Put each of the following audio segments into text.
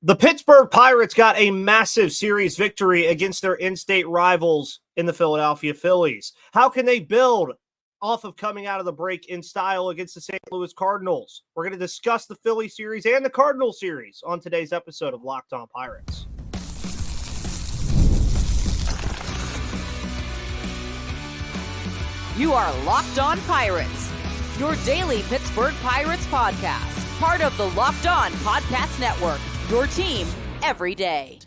The Pittsburgh Pirates got a massive series victory against their in-state rivals in the Philadelphia Phillies. How can they build off of coming out of the break in style against the St. Louis Cardinals? We're going to discuss the Philly series and the Cardinal series on today's episode of Locked On Pirates. You are Locked On Pirates, your daily Pittsburgh Pirates podcast, part of the Locked On Podcast Network. Your team every day.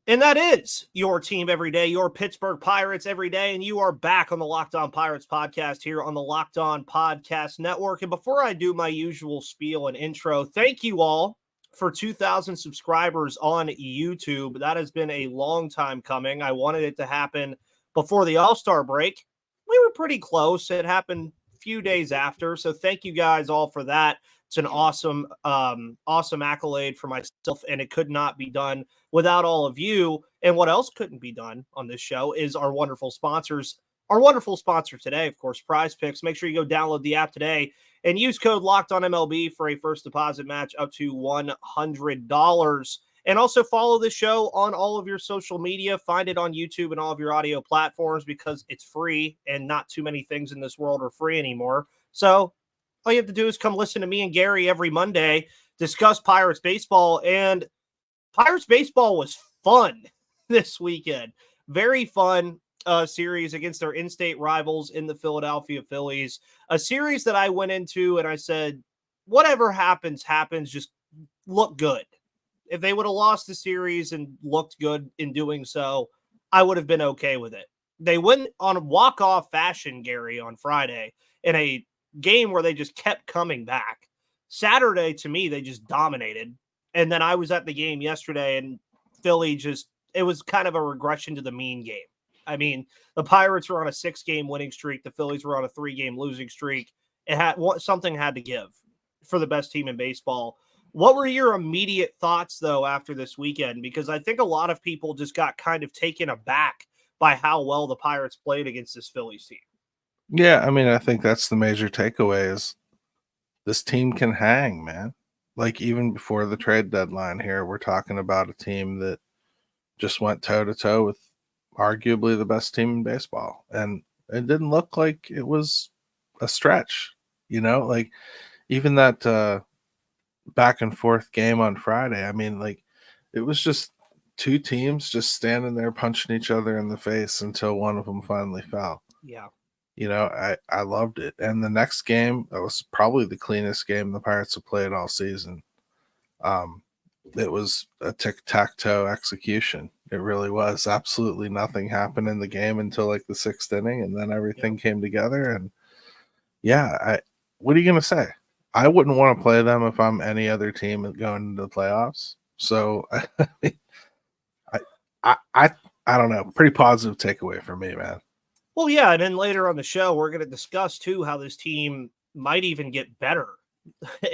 And that is your team every day, your Pittsburgh Pirates every day. And you are back on the Locked On Pirates podcast here on the Locked On Podcast Network. And before I do my usual spiel and intro, thank you all for 2,000 subscribers on YouTube. That has been a long time coming. I wanted it to happen before the All-Star break. We were pretty close. It happened a few days after. So thank you guys all for that. It's an awesome accolade for myself, and it could not be done without all of you. And what else couldn't be done on this show is our wonderful sponsors. Our wonderful sponsor today, of course, Prize Picks. Make sure you go download the app today and use code LOCKEDONMLB for a first deposit match up to $100. And also follow the show on all of your social media. Find it on YouTube and all of your audio platforms because it's free, and not too many things in this world are free anymore. So all you have to do is come listen to me and Gary every Monday, discuss Pirates baseball, and Pirates baseball was fun this weekend. Very fun series against their in-state rivals in the Philadelphia Phillies. A series that I went into and I said, whatever happens, just look good. If they would have lost the series and looked good in doing so, I would have been okay with it. They went on a walk-off fashion, Gary, on Friday in a game where they just kept coming back. Saturday, to me, they just dominated. And then I was at the game yesterday, and Philly it was kind of a regression to the mean game. I mean, the Pirates were on a 6-game winning streak. The Phillies were on a 3-game losing streak. Something had to give for the best team in baseball. What were your immediate thoughts, though, after this weekend? Because I think a lot of people just got kind of taken aback by how well the Pirates played against this Phillies team. Yeah, I mean, I think that's the major takeaway is this team can hang, man. Like, even before the trade deadline here, we're talking about a team that just went toe-to-toe with arguably the best team in baseball. And it didn't look like it was a stretch, like even that back and forth game on Friday. I mean, like, it was just two teams just standing there punching each other in the face until one of them finally fell. Yeah. I loved it. And the next game, that was probably the cleanest game the Pirates have played all season. It was a tic-tac-toe execution. It really was. Absolutely nothing happened in the game until like the 6th inning, and then everything came together. And yeah, what are you going to say? I wouldn't want to play them if I'm any other team going into the playoffs. So I don't know. Pretty positive takeaway for me, man. Well, yeah, and then later on the show, we're going to discuss, too, how this team might even get better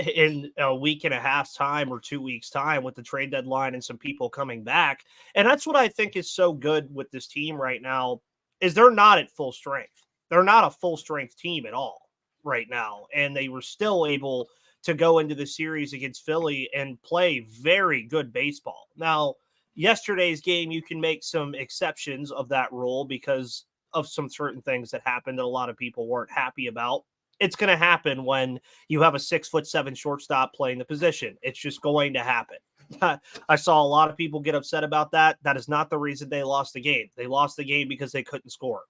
in a week and a half's time or 2 weeks' time with the trade deadline and some people coming back. And that's what I think is so good with this team right now is they're not at full strength. They're not a full-strength team at all right now, and they were still able to go into the series against Philly and play very good baseball. Now, yesterday's game, you can make some exceptions of that rule because of some certain things that happened that a lot of people weren't happy about. It's going to happen when you have a 6'7" shortstop playing the position. It's just going to happen. I saw a lot of people get upset about that. That is not the reason they lost the game. They lost the game because they couldn't score.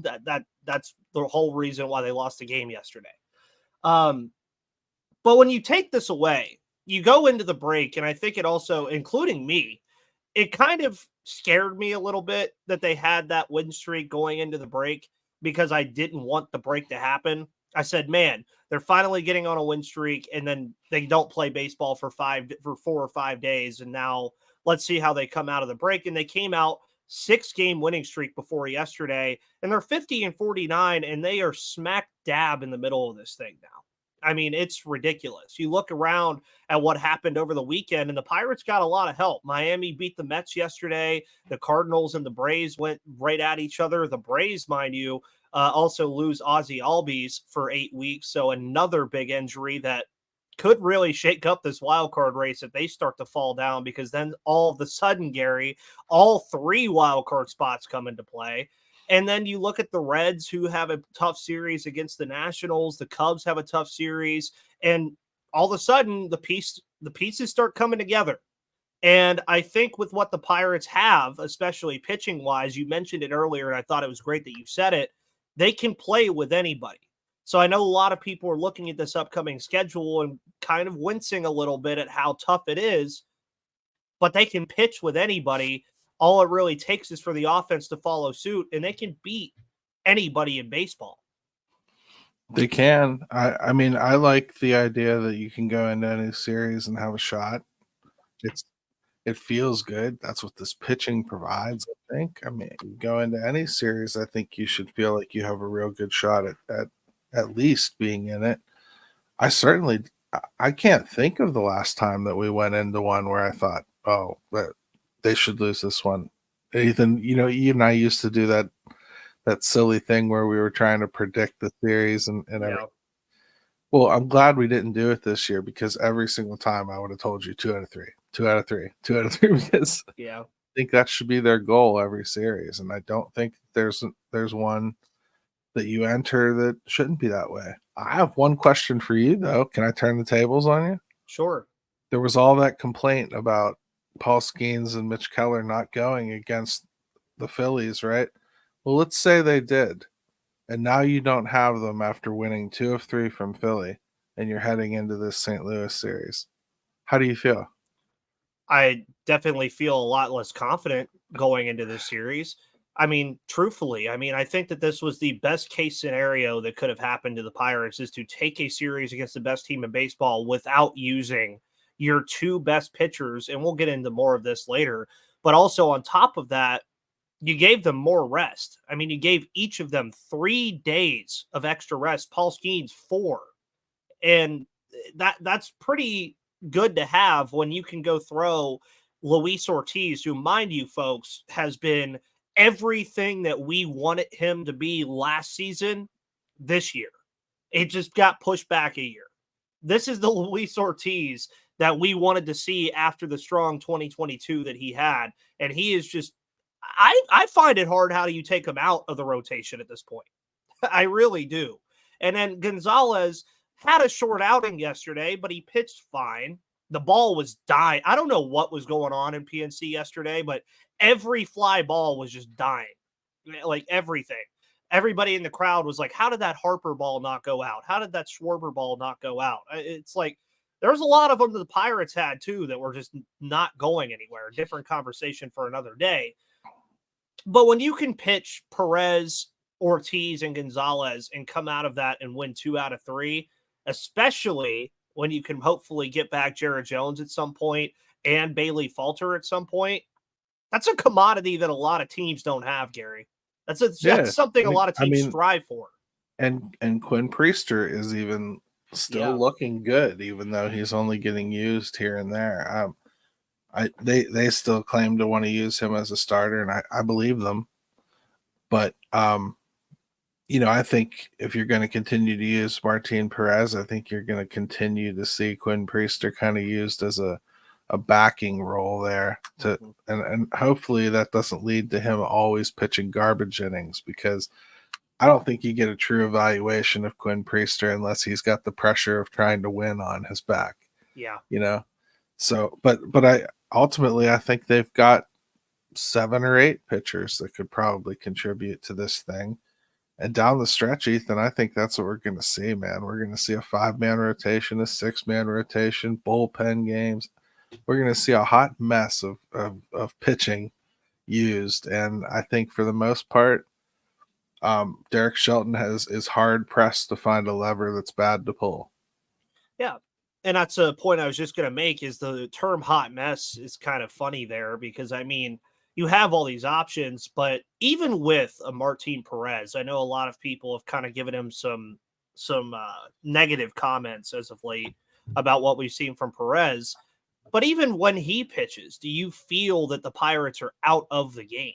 That's the whole reason why they lost the game yesterday. But when you take this away, you go into the break, and I think it also, including me, it kind of scared me a little bit that they had that win streak going into the break because I didn't want the break to happen. I said, man, they're finally getting on a win streak, and then they don't play baseball for 4 or 5 days. And now let's see how they come out of the break. And they came out 6-game winning streak before yesterday, and they're 50-49, and they are smack dab in the middle of this thing now. I mean, it's ridiculous. You look around at what happened over the weekend, and the Pirates got a lot of help. Miami beat the Mets yesterday. The Cardinals and the Braves went right at each other. The Braves, mind you, also lose Ozzie Albies for 8 weeks, so another big injury that could really shake up this wild card race if they start to fall down, because then all of a sudden, Gary, all 3 wild card spots come into play. And then you look at the Reds, who have a tough series against the Nationals. The Cubs have a tough series, and all of a sudden the pieces start coming together. And I think with what the Pirates have, especially pitching wise, you mentioned it earlier, and I thought it was great that you said it, they can play with anybody. So I know a lot of people are looking at this upcoming schedule and kind of wincing a little bit at how tough it is, but they can pitch with anybody. All it really takes is for the offense to follow suit, and they can beat anybody in baseball. They can. I mean, I like the idea that you can go into any series and have a shot. It feels good. That's what this pitching provides, I think. I mean, you go into any series, I think you should feel like you have a real good shot at least being in it. I can't think of the last time that we went into one where I thought, oh, they should lose this one. Ethan, you and I used to do that silly thing where we were trying to predict the series and everything. Well, I'm glad we didn't do it this year, because every single time I would have told you 2 out of 3, 2 out of 3, 2 out of 3, because I think that should be their goal every series. And I don't think there's one that you enter that shouldn't be that way. I have one question for you, though. Can I turn the tables on you? Sure. There was all that complaint about Paul Skenes and Mitch Keller not going against the Phillies, right? Well, let's say they did. And now you don't have them after winning 2 of 3 from Philly, and you're heading into this St. Louis series. How do you feel? I definitely feel a lot less confident going into this series. I mean, truthfully, I think that this was the best case scenario that could have happened to the Pirates, is to take a series against the best team in baseball without using your 2 best pitchers. And we'll get into more of this later. But also on top of that, you gave them more rest. I mean, you gave each of them 3 days of extra rest. Paul Skenes 4. And that's pretty good to have when you can go throw Luis Ortiz, who, mind you, folks, has been everything that we wanted him to be last season this year. It just got pushed back a year. This is the Luis Ortiz that we wanted to see after the strong 2022 that he had. And he is just, I find it hard. How do you take him out of the rotation at this point? I really do. And then Gonzalez had a short outing yesterday, but he pitched fine. The ball was dying. I don't know what was going on in PNC yesterday, but every fly ball was just dying. Like everything. Everybody in the crowd was like, how did that Harper ball not go out? How did that Schwarber ball not go out? It's like, there's a lot of them that the Pirates had too that were just not going anywhere. Different conversation for another day. But when you can pitch Perez, Ortiz, and Gonzalez and come out of that and win 2 out of 3, especially when you can hopefully get back Jared Jones at some point and Bailey Falter at some point, that's a commodity that a lot of teams don't have, Gary. That's something a lot of teams strive for. And Quinn Priester is even still looking good, even though he's only getting used here and there. They still claim to want to use him as a starter, and I believe them. But I think if you're going to continue to use Martin Perez, I think you're going to continue to see Quinn Priester kind of used as a backing role there and hopefully that doesn't lead to him always pitching garbage innings, because I don't think you get a true evaluation of Quinn Priester unless he's got the pressure of trying to win on his back. Yeah. So, but I think they've got 7 or 8 pitchers that could probably contribute to this thing. And down the stretch, Ethan, I think that's what we're going to see, man. We're going to see a 5-man rotation, a 6-man rotation, bullpen games. We're going to see a hot mess of pitching used. And I think for the most part, Derek Shelton is hard pressed to find a lever that's bad to pull. Yeah. And that's a point I was just going to make, is the term hot mess is kind of funny there, because you have all these options, but even with a Martin Perez, I know a lot of people have kind of given him some negative comments as of late about what we've seen from Perez. But even when he pitches, do you feel that the Pirates are out of the game?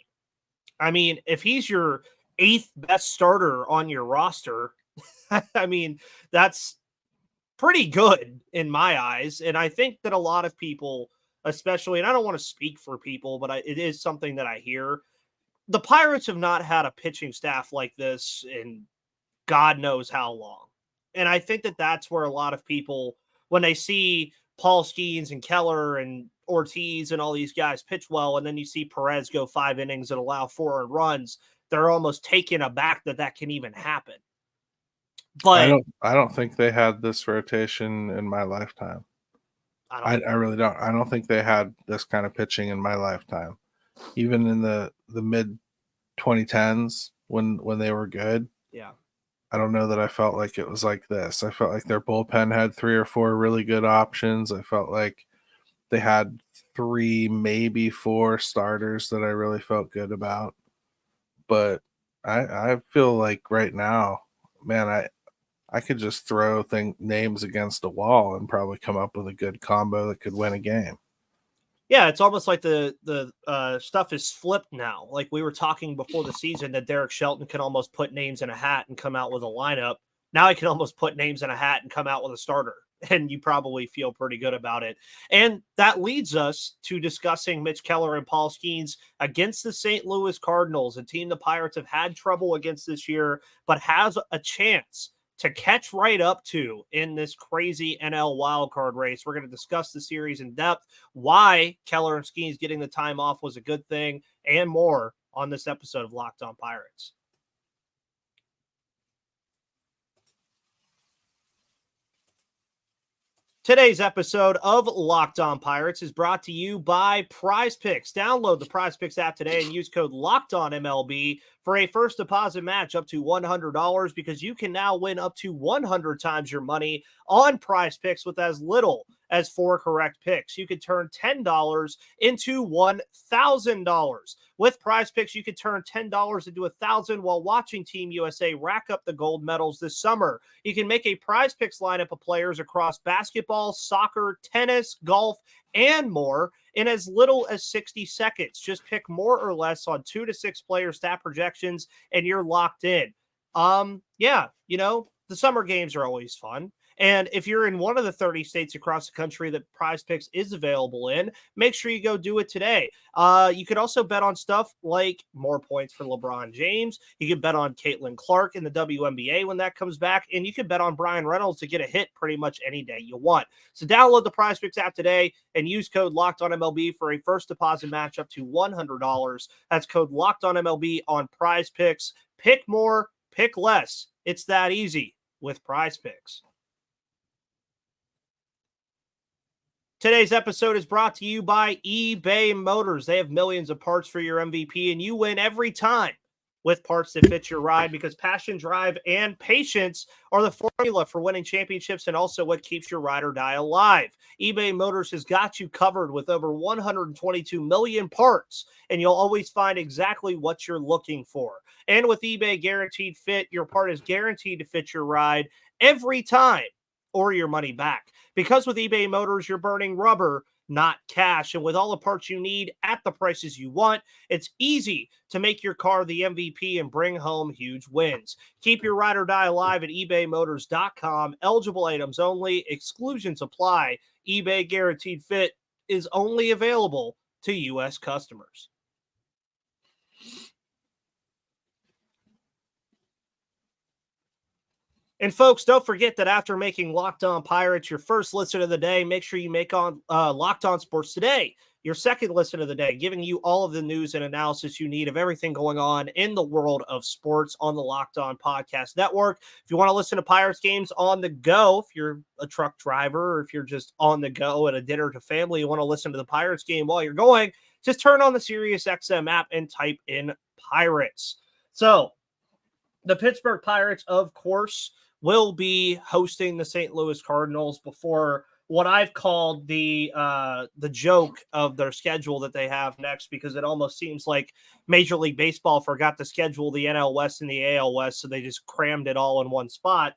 I mean, if he's your 8th best starter on your roster, that's pretty good in my eyes. And I think that a lot of people, especially, and I don't want to speak for people, but it is something that I hear. The Pirates have not had a pitching staff like this in God knows how long. And I think that that's where a lot of people, when they see Paul Skenes and Keller and Ortiz and all these guys pitch well, and then you see Perez go 5 innings and allow 4 runs, they're almost taken aback that can even happen. But I don't think they had this rotation in my lifetime. I really don't. I don't think they had this kind of pitching in my lifetime. Even in the mid 2010s when they were good. Yeah. I don't know that I felt like it was like this. I felt like their bullpen had 3 or 4 really good options. I felt like they had 3, maybe 4 starters that I really felt good about. But I feel like right now, man, I could just throw names against a wall and probably come up with a good combo that could win a game. Yeah, it's almost like the stuff is flipped now. Like we were talking before the season that Derek Shelton can almost put names in a hat and come out with a lineup. Now he can almost put names in a hat and come out with a starter, and you probably feel pretty good about it. And that leads us to discussing Mitch Keller and Paul Skenes against the St. Louis Cardinals, a team the Pirates have had trouble against this year, but has a chance to catch right up to in this crazy NL wildcard race. We're going to discuss the series in depth, why Keller and Skenes getting the time off was a good thing, and more on this episode of Locked On Pirates. Today's episode of Locked On Pirates is brought to you by Prize Picks. Download the Prize Picks app today and use code LOCKEDONMLB for a first deposit match up to $100 because you can now win up to 100 times your money on Prize Picks with as little as 4 correct picks. You could turn $10 into $1,000. With Prize Picks, you could turn $10 into $1,000 while watching Team USA rack up the gold medals this summer. You can make a Prize Picks lineup of players across basketball, soccer, tennis, golf, and more in as little as 60 seconds. Just pick more or less on 2 to 6 player stat projections, and you're locked in. The summer games are always fun. And if you're in one of the 30 states across the country that Prize Picks is available in, make sure you go do it today. You could also bet on stuff like more points for LeBron James. You could bet on Caitlin Clark in the WNBA when that comes back. And you could bet on Brian Reynolds to get a hit pretty much any day you want. So download the Prize Picks app today and use code LOCKEDONMLB for a first deposit match up to $100. That's code LOCKEDONMLB on Prize Picks. Pick more, pick less. It's that easy with Prize Picks. Today's episode is brought to you by eBay Motors. They have millions of parts for your MVP, and you win every time with parts that fit your ride because passion, drive, and patience are the formula for winning championships and also what keeps your ride or die alive. eBay Motors has got you covered with over 122 million parts, and you'll always find exactly what you're looking for. And with eBay Guaranteed Fit, your part is guaranteed to fit your ride every time or your money back. Because with eBay Motors, you're burning rubber, not cash. And with all the parts you need at the prices you want, it's easy to make your car the MVP and bring home huge wins. Keep your ride or die alive at ebaymotors.com. Eligible items only. Exclusions apply. eBay Guaranteed Fit is only available to U.S. customers. And folks, don't forget that after making Locked On Pirates your first listen of the day, make sure you make on Locked On Sports Today your second listen of the day, giving you all of the news and analysis you need of everything going on in the world of sports on the Locked On Podcast Network. If you want to listen to Pirates games on the go, if you're a truck driver or if you're just on the go at a dinner to family, you want to listen to the Pirates game while you're going, just turn on the SiriusXM app and type in Pirates. So the Pittsburgh Pirates, of course, will be hosting the St. Louis Cardinals before what I've called the joke of their schedule that they have next, because it almost seems like Major League Baseball forgot to schedule the NL West and the AL West, so they just crammed it all in one spot.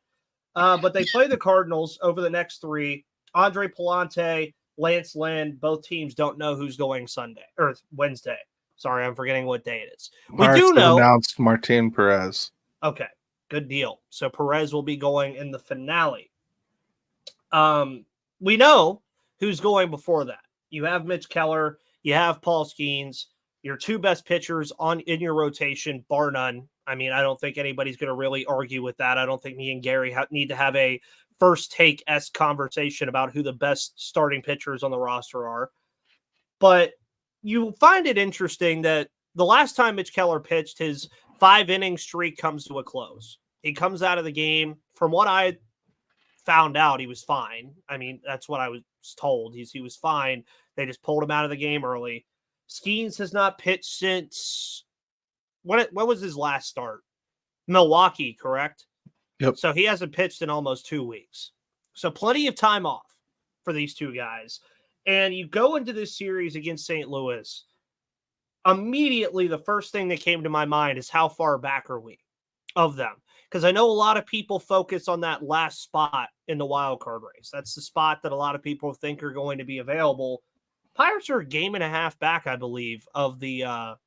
But they play the Cardinals over the next 3. Andre Palante, Lance Lynn, both teams don't know who's going Sunday or Wednesday. Sorry, I'm forgetting what day it is. Pirates We do know announced Martin Perez. Okay. Good deal. So Perez will be going in the finale. We know who's going before that. You have Mitch Keller, you have Paul Skenes, your two best pitchers in your rotation, bar none. I mean, I don't think anybody's going to really argue with that. I don't think me and Gary need to have a first take-esque conversation about who the best starting pitchers on the roster are. But you find it interesting that the last time Mitch Keller pitched, his 5-inning streak comes to a close. He comes out of the game. From what I found out, he was fine. I mean, that's what I was told. He was fine. They just pulled him out of the game early. Skenes has not pitched since what was his last start? Milwaukee, correct? Yep. So he hasn't pitched in almost 2 weeks. So plenty of time off for these two guys. And you go into this series against St. Louis. Immediately, the first thing that came to my mind is how far back are we of them? Because I know a lot of people focus on that last spot in the wild card race. That's the spot that a lot of people think are going to be available. Pirates are a game and a half back, I believe, of the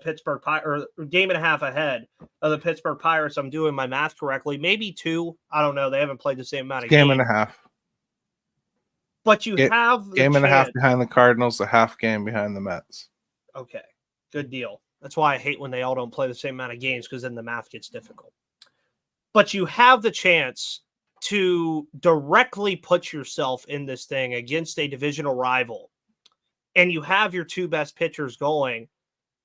Pittsburgh Pirates, or game and a half ahead of the Pittsburgh Pirates. I'm doing my math correctly. Maybe 2. I don't know. They haven't played the same amount of games. Game and a half. But you have the game and chance. a half behind the Cardinals, a half game behind the Mets. Okay, good deal. That's why I hate when they all don't play the same amount of games, because then the math gets difficult. But you have the chance to directly put yourself in this thing against a divisional rival, and you have your two best pitchers going.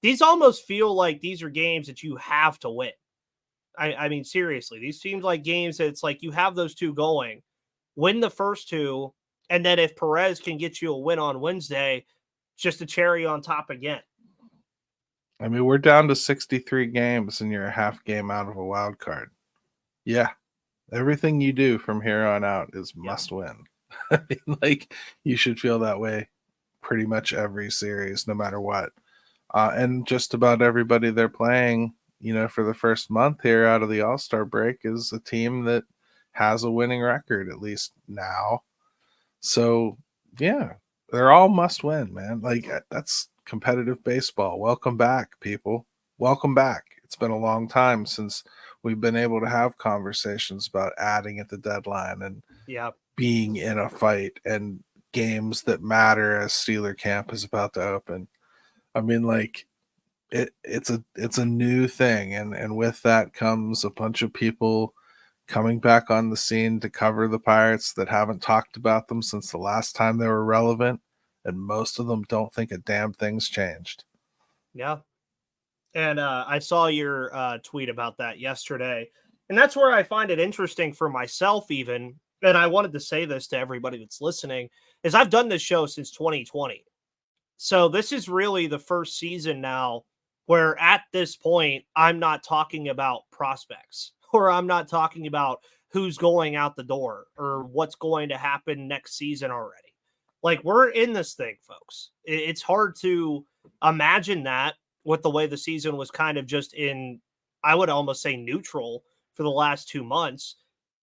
These almost feel like these are games that you have to win. I mean, seriously, these seem like games that it's like you have those two going, win the first two, and then if Perez can get you a win on Wednesday, just a cherry on top again. I mean, we're down to 63 games and you're a half game out of a wild card. Yeah. Everything you do from here on out is must win. I mean, like, you should feel that way pretty much every series, no matter what. And just about everybody they're playing, for the first month here out of the All-Star break is a team that has a winning record, at least now. So, yeah, they're all must win, man. Like, that's competitive baseball. Welcome back, people. Welcome back. It's been a long time since we've been able to have conversations about adding at the deadline and being in a fight and games that matter as Steeler camp is about to open. I mean, like, it's a new thing, and with that comes a bunch of people coming back on the scene to cover the Pirates that haven't talked about them since the last time they were relevant, and most of them don't think a damn thing's changed. Yeah. And I saw your tweet about that yesterday, and that's where I find it interesting for myself even, and I wanted to say this to everybody that's listening, is I've done this show since 2020. So this is really the first season now where at this point, I'm not talking about prospects, or I'm not talking about who's going out the door or what's going to happen next season already. Like, we're in this thing, folks. It's hard to imagine that with the way the season was kind of just in, I would almost say, neutral for the last 2 months.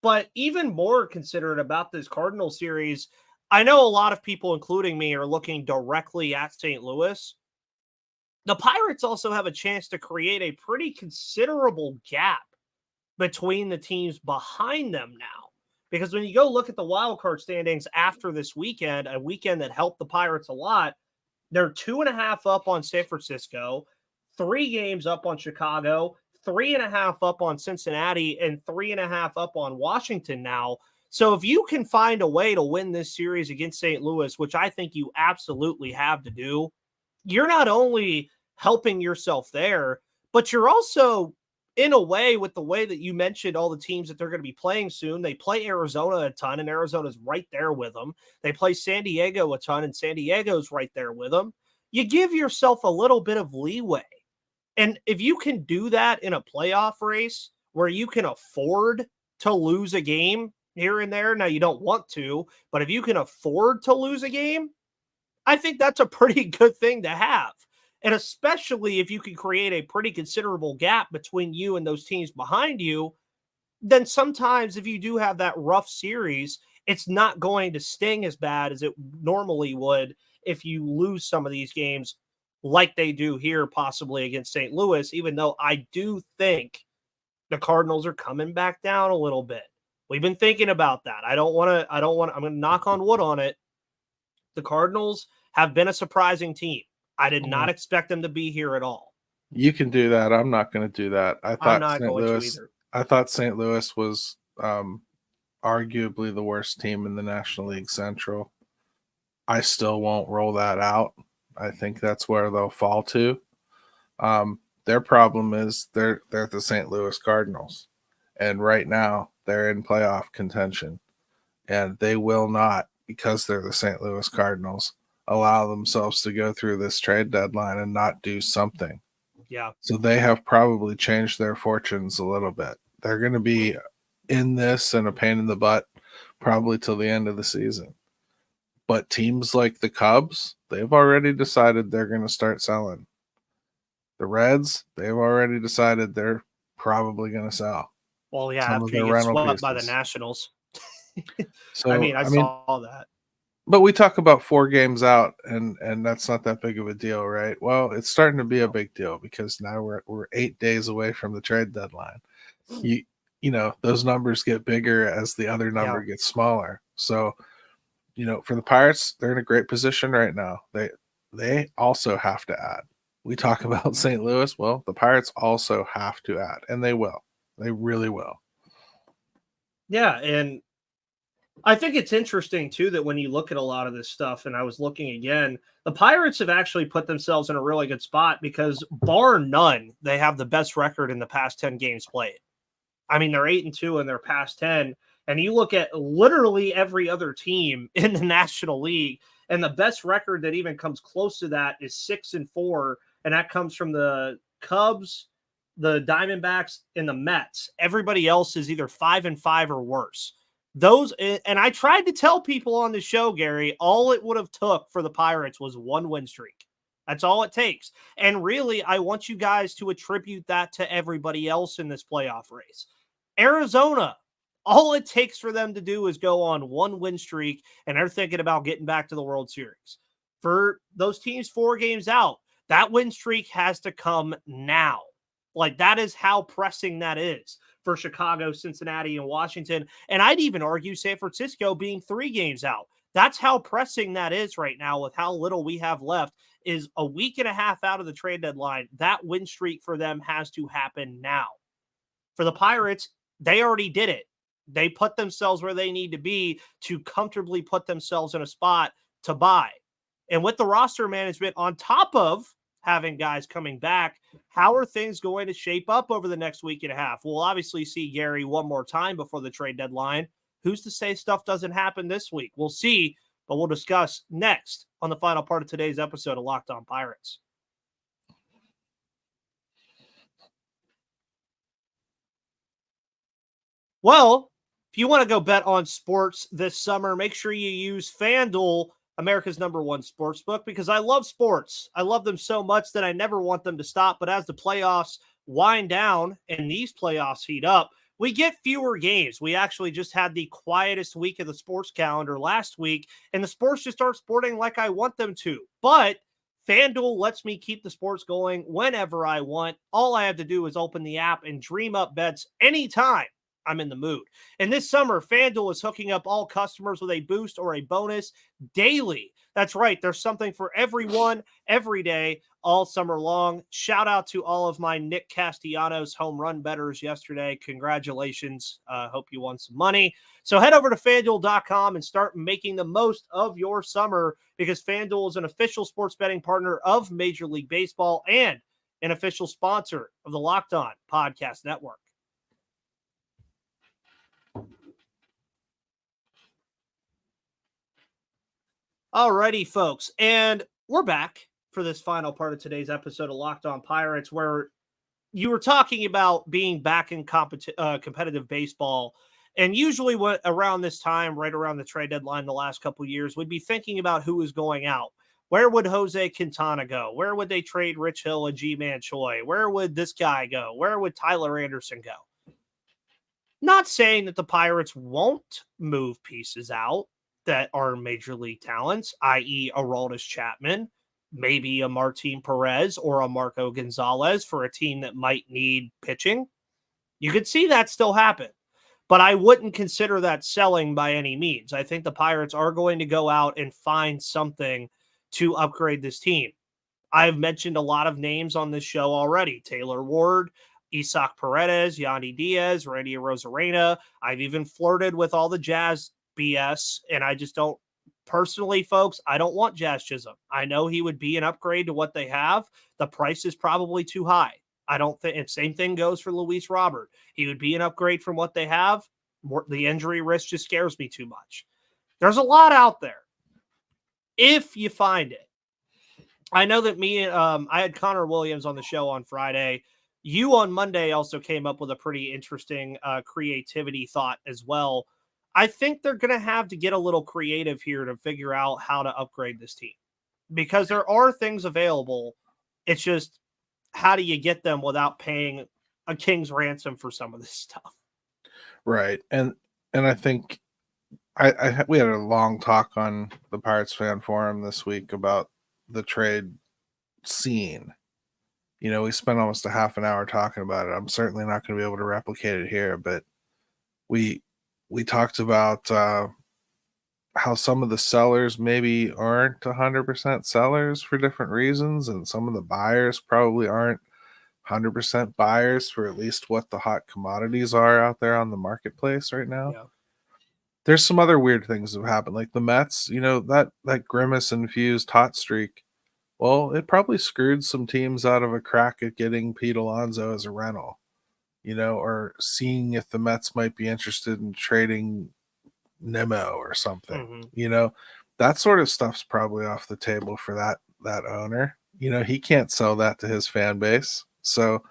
But even more considerate about this Cardinal series, I know a lot of people, including me, are looking directly at St. Louis. The Pirates also have a chance to create a pretty considerable gap between the teams behind them now. Because when you go look at the wild card standings after this weekend, a weekend that helped the Pirates a lot, they're 2.5 up on San Francisco, 3 games up on Chicago, 3.5 up on Cincinnati, and 3.5 up on Washington now. So if you can find a way to win this series against St. Louis, which I think you absolutely have to do, you're not only helping yourself there, but you're also, in a way, with the way that you mentioned all the teams that they're going to be playing soon. They play Arizona a ton, and Arizona's right there with them. They play San Diego a ton, and San Diego's right there with them. You give yourself a little bit of leeway. And if you can do that in a playoff race where you can afford to lose a game here and there, now you don't want to, but if you can afford to lose a game, I think that's a pretty good thing to have. And especially if you can create a pretty considerable gap between you and those teams behind you, then sometimes if you do have that rough series, it's not going to sting as bad as it normally would if you lose some of these games like they do here, possibly against St. Louis, even though I do think the Cardinals are coming back down a little bit. We've been thinking about that. I'm going to knock on wood on it. The Cardinals have been a surprising team. I did not expect them to be here at all. You can do that. I'm not going to do that. I'm not going to either. I thought St. Louis was arguably the worst team in the National League Central. I still won't roll that out. I think that's where they'll fall to. Their problem is they're the St. Louis Cardinals, and right now they're in playoff contention, and they will not, because they're the St. Louis Cardinals, allow themselves to go through this trade deadline and not do something. Yeah. So they have probably changed their fortunes a little bit. They're going to be in this and a pain in the butt probably till the end of the season. But teams like the Cubs, they've already decided they're going to start selling. The Reds, they've already decided they're probably going to sell. Well, yeah, after you get swept by the Nationals. So I saw that. But we talk about 4 games out, and that's not that big of a deal, right? Well, it's starting to be a big deal because now we're 8 days away from the trade deadline. You know, those numbers get bigger as the other number gets smaller. So, you know, for the Pirates, they're in a great position right now. They also have to add. We talk about St. Louis. Well, the Pirates also have to add, and they will. They really will. Yeah, and I think it's interesting, too, that when you look at a lot of this stuff, and I was looking again, the Pirates have actually put themselves in a really good spot because, bar none, they have the best record in the past 10 games played. I mean, they're 8-2 in their past 10, and you look at literally every other team in the National League, and the best record that even comes close to that is 6-4, and that comes from the Cubs, the Diamondbacks, and the Mets. Everybody else is either 5-5 or worse. Those, and I tried to tell people on the show, Gary, all it would have took for the Pirates was 1 win streak. That's all it takes. And really, I want you guys to attribute that to everybody else in this playoff race. Arizona, all it takes for them to do is go on 1 win streak, and they're thinking about getting back to the World Series. For those teams 4 games out, that win streak has to come now. Like, that is how pressing that is for Chicago, Cincinnati, and Washington. And I'd even argue San Francisco being 3 games out. That's how pressing that is right now with how little we have left. Is a week and a half out of the trade deadline. That win streak for them has to happen now. For the Pirates, they already did it. They put themselves where they need to be to comfortably put themselves in a spot to buy. And with the roster management on top of having guys coming back, how are things going to shape up over the next week and a half? We'll obviously see Gary one more time before the trade deadline. Who's to say stuff doesn't happen this week? We'll see, but we'll discuss next on the final part of today's episode of Locked On Pirates. Well, if you want to go bet on sports this summer, make sure you use FanDuel, America's #1 sports book, because I love sports. I love them so much that I never want them to stop. But as the playoffs wind down and these playoffs heat up, we get fewer games. We actually just had the quietest week of the sports calendar last week, and the sports just aren't sporting like I want them to. But FanDuel lets me keep the sports going whenever I want. All I have to do is open the app and dream up bets anytime I'm in the mood. And this summer, FanDuel is hooking up all customers with a boost or a bonus daily. That's right. There's something for everyone, every day, all summer long. Shout out to all of my Nick Castellanos home run bettors yesterday. Congratulations. Hope you won some money. So head over to FanDuel.com and start making the most of your summer, because FanDuel is an official sports betting partner of Major League Baseball and an official sponsor of the Locked On Podcast Network. Alrighty, folks, and we're back for this final part of today's episode of Locked On Pirates, where you were talking about being back in competitive baseball. And usually around this time, right around the trade deadline the last couple of years, we'd be thinking about who is going out. Where would Jose Quintana go? Where would they trade Rich Hill and G-Man Choi? Where would this guy go? Where would Tyler Anderson go? Not saying that the Pirates won't move pieces out that are major league talents, i.e. Aroldis Chapman, maybe a Martin Perez or a Marco Gonzalez for a team that might need pitching. You could see that still happen. But I wouldn't consider that selling by any means. I think the Pirates are going to go out and find something to upgrade this team. I've mentioned a lot of names on this show already. Taylor Ward, Isaac Paredes, Yandy Diaz, Randy Arozarena. I've even flirted with all the Jazz BS, and I just don't, personally, folks, I don't want Jazz Chisholm. I know he would be an upgrade to what they have. The price is probably too high. I don't think, and same thing goes for Luis Robert. He would be an upgrade from what they have. The injury risk just scares me too much. There's a lot out there. If you find it. I know that I had Connor Williams on the show on Friday. You on Monday also came up with a pretty interesting creativity thought as well. I think they're going to have to get a little creative here to figure out how to upgrade this team, because there are things available. It's just, how do you get them without paying a king's ransom for some of this stuff? Right. And I think we had a long talk on the Pirates fan forum this week about the trade scene. You know, we spent almost a half an hour talking about it. I'm certainly not going to be able to replicate it here, but we talked about how some of the sellers maybe aren't 100% sellers for different reasons, and some of the buyers probably aren't 100% buyers for at least what the hot commodities are out there on the marketplace right now. Yeah. There's some other weird things that have happened, like the Mets, you know, that grimace infused hot streak. Well, it probably screwed some teams out of a crack at getting Pete Alonso as a rental, you know, or seeing if the Mets might be interested in trading Nemo or something. Mm-hmm. You know, that sort of stuff's probably off the table for that owner. You know, he can't sell that to his fan base. So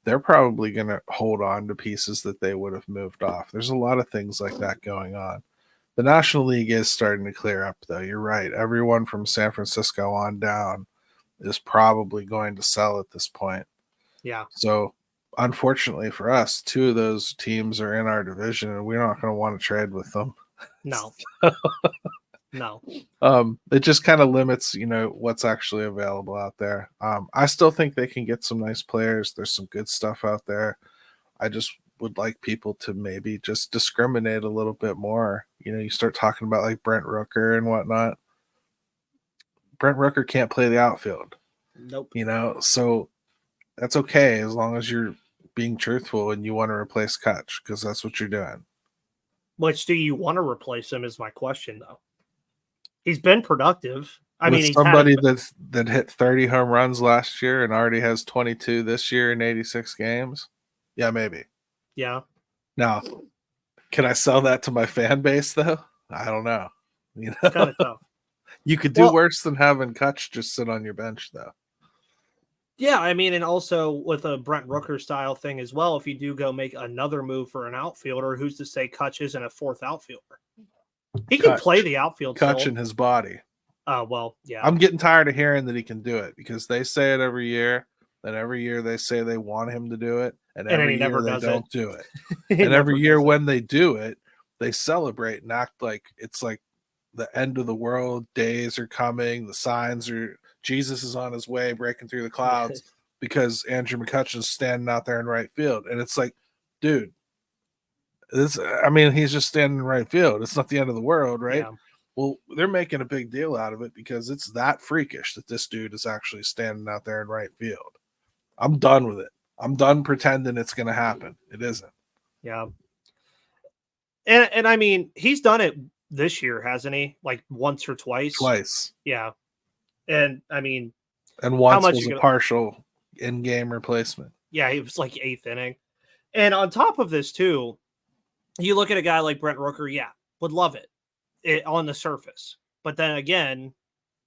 they're probably going to hold on to pieces that they would have moved off. There's a lot of things like that going on. The National League is starting to clear up, though. You're right. Everyone from San Francisco on down is probably going to sell at this point. Yeah. So, unfortunately for us, two of those teams are in our division, and we're not going to want to trade with them. No. No. It just kind of limits, you know, what's actually available out there. I still think they can get some nice players. There's some good stuff out there. I just would like people to maybe just discriminate a little bit more. You know, you start talking about like Brent Rooker and whatnot. Brent Rooker can't play the outfield. Nope. You know, so that's okay as long as you're being truthful and you want to replace Kutch, because that's what you're doing. Which do you want to replace him is my question, though. He's been productive. I mean, he's somebody that hit 30 home runs last year and already has 22 this year in 86 games. Yeah, maybe. Yeah. Now, can I sell that to my fan base though? I don't know. You know, kind of tough. You could do worse than having Kutch just sit on your bench, though. Yeah, I mean, and also with a Brent Rooker style thing as well, if you do go make another move for an outfielder, who's to say Kutch isn't a fourth outfielder? He can play the outfield. Kutch in his body. Well, yeah. I'm getting tired of hearing that he can do it, because they say it every year. Then every year they say they want him to do it, and every year never they don't do it. And every year when they do it, they celebrate and act like it's like the end of the world. Days are coming. The signs are, Jesus is on his way, breaking through the clouds, because Andrew McCutchen's standing out there in right field. And it's like, dude, he's just standing in right field. It's not the end of the world, right? Yeah. Well, they're making a big deal out of it because it's that freakish that this dude is actually standing out there in right field. I'm done with it. I'm done pretending it's going to happen. It isn't. Yeah. And I mean, he's done it this year, hasn't he? Like once or twice? Twice. Yeah. And I mean, and once was a partial in-game replacement. Yeah, he was like 8th inning. And on top of this too, you look at a guy like Brent Rooker, would love it on the surface. But then again,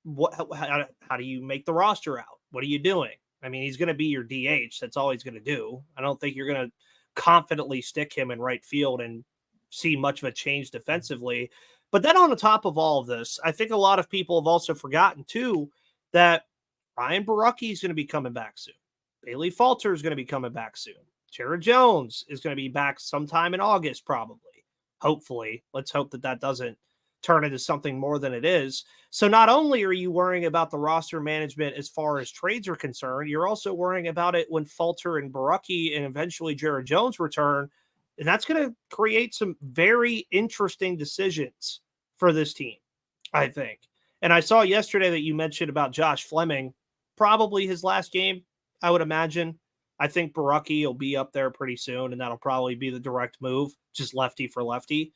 how do you make the roster out? What are you doing? I mean, he's going to be your DH. That's all he's going to do. I don't think you're going to confidently stick him in right field and see much of a change defensively. But then on the top of all of this, I think a lot of people have also forgotten too that Ryan Borucki is going to be coming back soon. Bailey Falter is going to be coming back soon. Jared Jones is going to be back sometime in August, probably. Hopefully. Let's hope that doesn't turn into something more than it is. So not only are you worrying about the roster management as far as trades are concerned, you're also worrying about it when Falter and Borucki and eventually Jared Jones return. And that's going to create some very interesting decisions for this team, I think. And I saw yesterday that you mentioned about Josh Fleming, probably his last game, I would imagine. I think Baraki will be up there pretty soon, and that'll probably be the direct move, just lefty for lefty.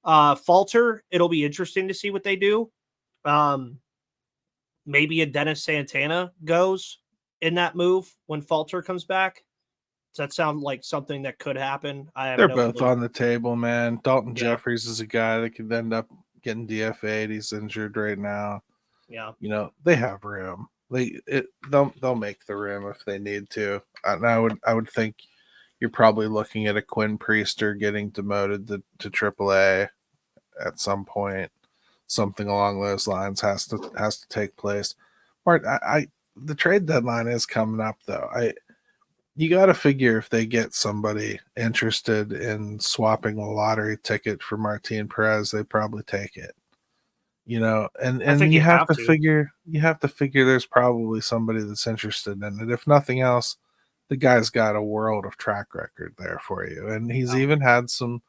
Falter, it'll be interesting to see what they do. Maybe a Dennis Santana goes in that move when Falter comes back. Does that sound like something that could happen? I have They're no both clue. on the table, man. Dalton Yeah. Jeffries is a guy that could end up getting DFA'd. He's injured right now. Yeah. You know, they have room. They'll make the room if they need to. And I would think you're probably looking at a Quinn Priester getting demoted to AAA at some point. Something along those lines has to take place. Mart, the trade deadline is coming up though. You got to figure if they get somebody interested in swapping a lottery ticket for Martin Perez, they probably take it. You know, and I think you you have have to figure there's probably somebody that's interested in it. If nothing else, the guy's got a world of track record there for you, and he's even had some.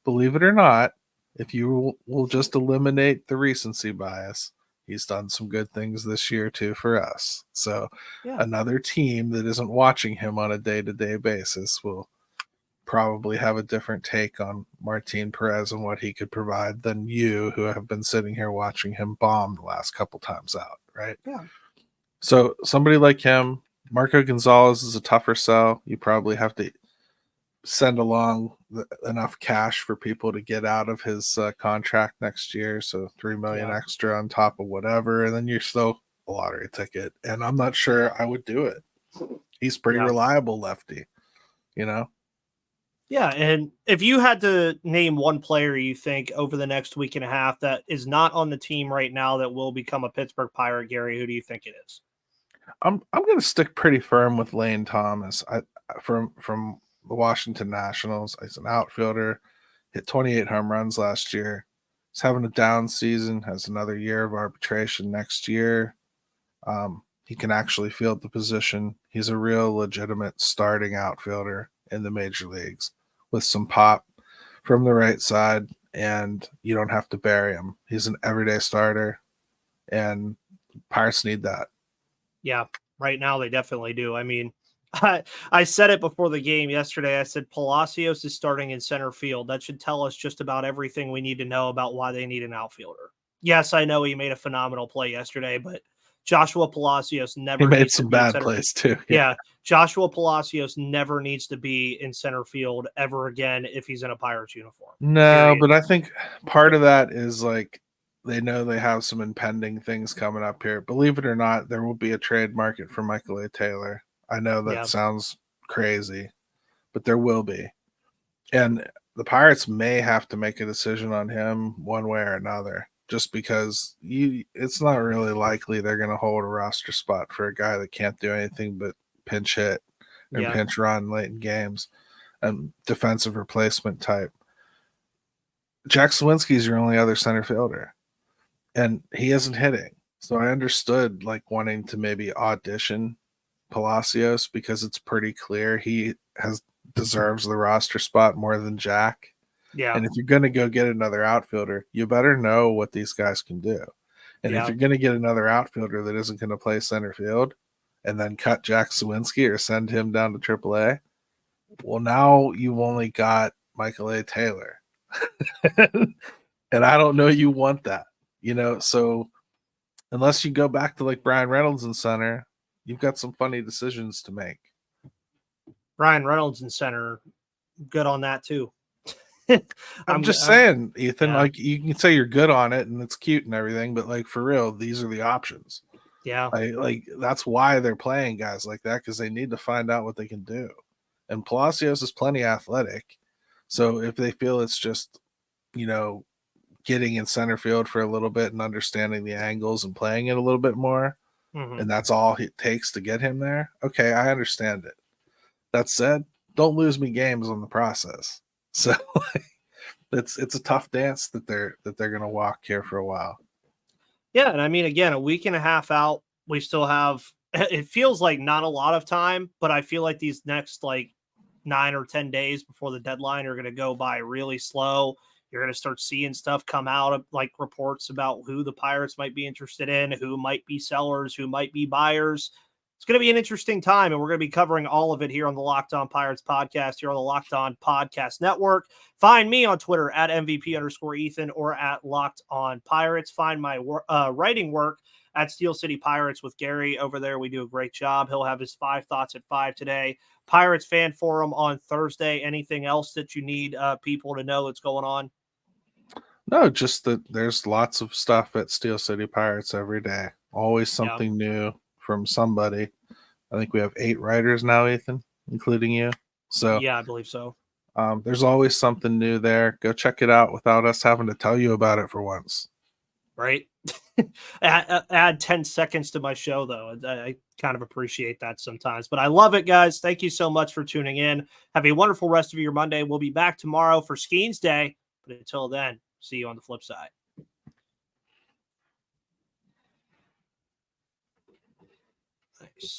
Believe it or not, if you will just eliminate the recency bias, he's done some good things this year too for us. So another team that isn't watching him on a day-to-day basis will probably have a different take on Martin Perez and what he could provide than you, who have been sitting here watching him bomb the last couple times out, right? Yeah. So somebody like him, Marco Gonzalez is a tougher sell. You probably have to send along enough cash for people to get out of his contract next year. So $3 million extra on top of whatever, and then you're still a lottery ticket. And I'm not sure I would do it. He's pretty reliable lefty, you know? Yeah, and if you had to name one player you think over the next week and a half that is not on the team right now that will become a Pittsburgh Pirate, Gary, who do you think it is? I'm going to stick pretty firm with Lane Thomas. From the Washington Nationals. He's an outfielder, hit 28 home runs last year. He's having a down season, has another year of arbitration next year. He can actually field the position. He's a real legitimate starting outfielder in the major leagues with some pop from the right side, and you don't have to bury him. He's an everyday starter, and Pirates need that. Yeah, right now they definitely do. I mean, I said it before the game yesterday. I said Palacios is starting in center field. That should tell us just about everything we need to know about why they need an outfielder. Yes, I know he made a phenomenal play yesterday, but Joshua Palacios never made some bad plays too. Yeah, Joshua Palacios never needs to be in center field ever again if he's in a Pirates uniform. No, but I think part of that is like they know they have some impending things coming up here. Believe it or not, there will be a trade market for Michael A. Taylor. I know that sounds crazy, but there will be. And the Pirates may have to make a decision on him one way or another, just because it's not really likely they're going to hold a roster spot for a guy that can't do anything but pinch hit and pinch run late in games and defensive replacement type. Jack Sawinski is your only other center fielder, and he isn't hitting. So I understood like wanting to maybe audition Palacios because it's pretty clear he deserves the roster spot more than Jack. Yeah. And if you're going to go get another outfielder, you better know what these guys can do. And if you're going to get another outfielder that isn't going to play center field and then cut Jack Sawinski or send him down to AAA, well, now you've only got Michael A. Taylor. And I don't know you want that, you know? So unless you go back to like Brian Reynolds in center, you've got some funny decisions to make. Brian Reynolds in center, good on that too. I'm just saying, Ethan, like you can say you're good on it and it's cute and everything, but like for real, these are the options. Yeah. Like that's why they're playing guys like that, because they need to find out what they can do. And Palacios is plenty athletic. So if they feel it's just, you know, getting in center field for a little bit and understanding the angles and playing it a little bit more, and that's all it takes to get him there, okay, I understand it. That said, don't lose me games on the process. So it's a tough dance that they're going to walk here for a while. Yeah, and I mean, again, a week and a half out, we still have. It feels like not a lot of time, but I feel like these next 9 or 10 days before the deadline are going to go by really slow. You're going to start seeing stuff come out of like reports about who the Pirates might be interested in, who might be sellers, who might be buyers. It's going to be an interesting time, and we're going to be covering all of it here on the Locked On Pirates podcast, here on the Locked On Podcast Network. Find me on Twitter at MVP_Ethan or at Locked On Pirates. Find my writing work at Steel City Pirates with Gary over there. We do a great job. He'll have his 5 thoughts at 5 today. Pirates Fan Forum on Thursday. Anything else that you need people to know that's going on? No, just that there's lots of stuff at Steel City Pirates every day. Always something new from somebody. I think we have 8 writers now, Ethan, including you. So yeah, I believe so. There's always something new there. Go check it out without us having to tell you about it for once. Right? add 10 seconds to my show, though. I kind of appreciate that sometimes. But I love it, guys. Thank you so much for tuning in. Have a wonderful rest of your Monday. We'll be back tomorrow for Skenes Day. But until then, see you on the flip side. Nice.